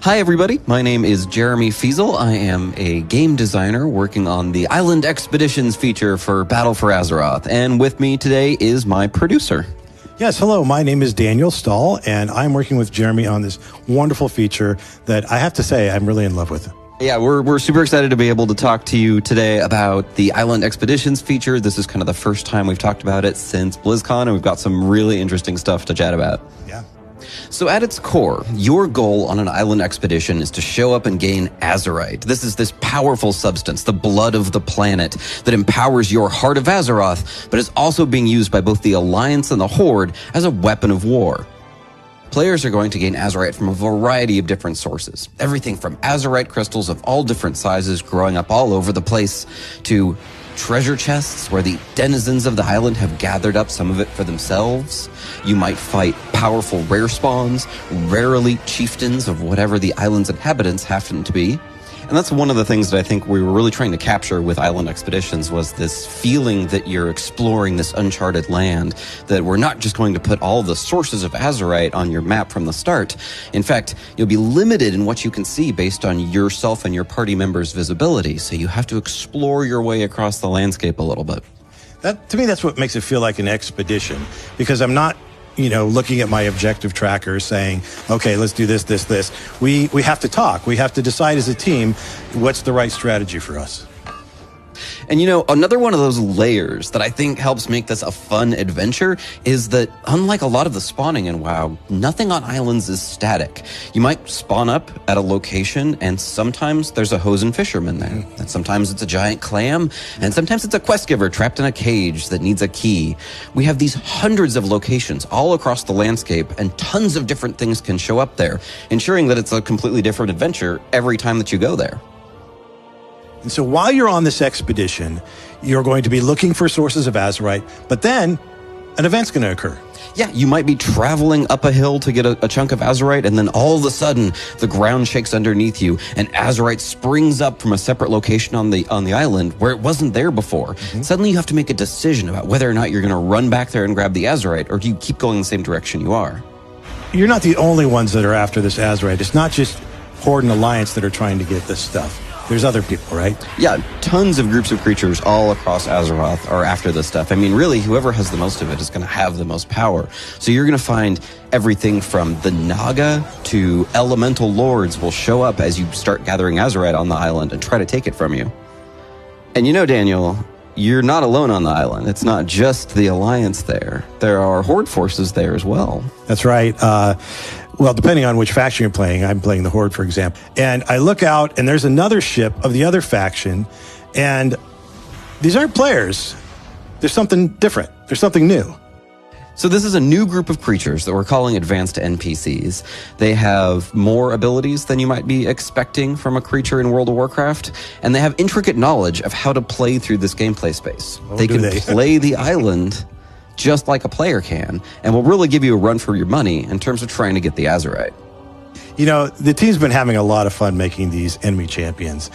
Hi everybody, my name is Jeremy Feasel. I am a game designer working on the Island Expeditions feature for Battle for Azeroth, and with me today is my producer. Yes, hello, my name is Daniel Stahl, and I'm working with Jeremy on this wonderful feature that I have to say I'm really in love with. Yeah, we're super excited to be able to talk to you today about the Island Expeditions feature. This is kind of the first time we've talked about it since BlizzCon, and we've got some really interesting stuff to chat about. Yeah. So at its core, your goal on an island expedition is to show up and gain Azerite. This is this powerful substance, the blood of the planet, that empowers your Heart of Azeroth, but is also being used by both the Alliance and the Horde as a weapon of war. Players are going to gain Azerite from a variety of different sources. Everything from Azerite crystals of all different sizes growing up all over the place, to treasure chests where the denizens of the island have gathered up some of it for themselves. You might fight powerful rare spawns, rare elite chieftains of whatever the island's inhabitants happen to be. And that's one of the things that I think we were really trying to capture with Island Expeditions, was this feeling that you're exploring this uncharted land, that we're not just going to put all the sources of Azerite on your map from the start. In fact, you'll be limited in what you can see based on yourself and your party members' visibility, so you have to explore your way across the landscape a little bit. To me, that's what makes it feel like an expedition, because I'm not looking at my objective tracker saying, okay, let's do this, this, this. We have to talk. We have to decide as a team what's the right strategy for us. And another one of those layers that I think helps make this a fun adventure is that, unlike a lot of the spawning in WoW, nothing on islands is static. You might spawn up at a location, and sometimes there's a hosen fisherman there, and sometimes it's a giant clam, and sometimes it's a quest giver trapped in a cage that needs a key. We have these hundreds of locations all across the landscape, and tons of different things can show up there, ensuring that it's a completely different adventure every time that you go there. And so while you're on this expedition, you're going to be looking for sources of Azerite, but then an event's going to occur. Yeah, you might be traveling up a hill to get a chunk of Azerite, and then all of a sudden, the ground shakes underneath you, and Azerite springs up from a separate location on the island where it wasn't there before. Suddenly, you have to make a decision about whether or not you're going to run back there and grab the Azerite, or do you keep going the same direction you are? You're not the only ones that are after this Azerite. It's not just Horde and Alliance that are trying to get this stuff. There's other people, right? Yeah, tons of groups of creatures all across Azeroth are after this stuff. I mean, really, whoever has the most of it is going to have the most power. So you're going to find everything from the Naga to elemental lords will show up as you start gathering Azerite on the island and try to take it from you. And Daniel, you're not alone on the island. It's not just the Alliance there. There are Horde forces there as well. That's right. Well, depending on which faction you're playing, I'm playing the Horde, for example. And I look out, and there's another ship of the other faction, and these aren't players. There's something different. There's something new. So this is a new group of creatures that we're calling advanced NPCs. They have more abilities than you might be expecting from a creature in World of Warcraft, and they have intricate knowledge of how to play through this gameplay space. They can play the island just like a player can, and will really give you a run for your money in terms of trying to get the Azerite. The team's been having a lot of fun making these enemy champions.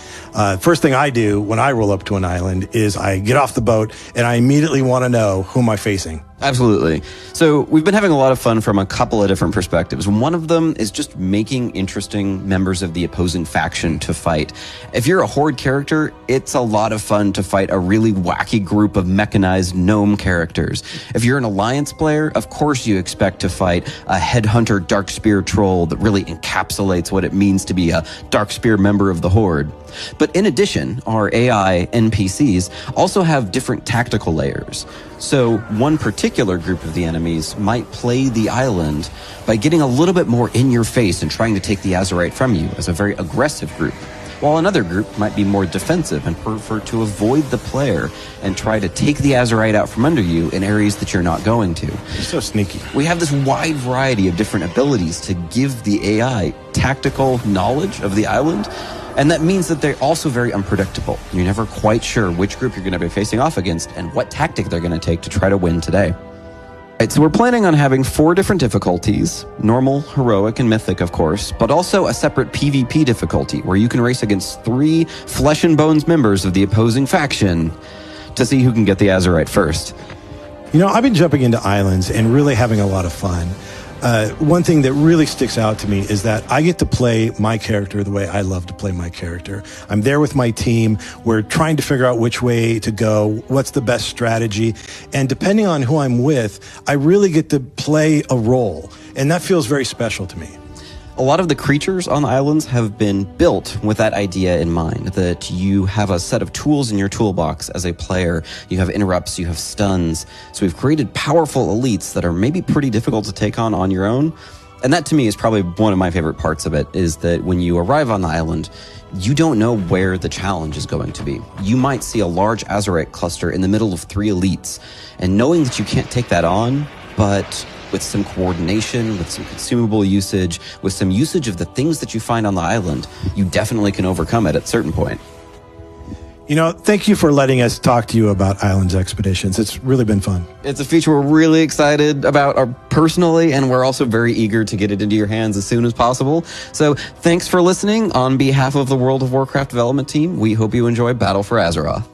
First thing I do when I roll up to an island is I get off the boat, and I immediately want to know who am I facing. Absolutely. So we've been having a lot of fun from a couple of different perspectives. One of them is just making interesting members of the opposing faction to fight. If you're a Horde character, it's a lot of fun to fight a really wacky group of mechanized gnome characters. If you're an Alliance player, of course you expect to fight a headhunter Darkspear troll that really encapsulates what it means to be a Darkspear member of the Horde. But in addition, our AI NPCs also have different tactical layers. So one particular group of the enemies might play the island by getting a little bit more in your face and trying to take the Azerite from you as a very aggressive group, while another group might be more defensive and prefer to avoid the player and try to take the Azerite out from under you in areas that you're not going to. You're so sneaky. We have this wide variety of different abilities to give the AI tactical knowledge of the island, and that means that they're also very unpredictable. You're never quite sure which group you're going to be facing off against and what tactic they're going to take to try to win today. Right, so we're planning on having 4 different difficulties: normal, heroic, and mythic, of course, but also a separate PvP difficulty where you can race against 3 flesh and bones members of the opposing faction to see who can get the Azerite first. I've been jumping into islands and really having a lot of fun. one thing that really sticks out to me is that I get to play my character the way I love to play my character. I'm there with my team. We're trying to figure out which way to go, what's the best strategy. And depending on who I'm with, I really get to play a role. And that feels very special to me. A lot of the creatures on the islands have been built with that idea in mind, that you have a set of tools in your toolbox as a player. You have interrupts, you have stuns. So we've created powerful elites that are maybe pretty difficult to take on your own. And that to me is probably one of my favorite parts of it, is that when you arrive on the island, you don't know where the challenge is going to be. You might see a large Azurite cluster in the middle of 3 elites, and knowing that you can't take that on, but with some coordination, with some consumable usage, with some usage of the things that you find on the island, you definitely can overcome it at a certain point. You know, thank you for letting us talk to you about Islands Expeditions. It's really been fun. It's a feature we're really excited about personally, and we're also very eager to get it into your hands as soon as possible. So thanks for listening. On behalf of the World of Warcraft development team, we hope you enjoy Battle for Azeroth.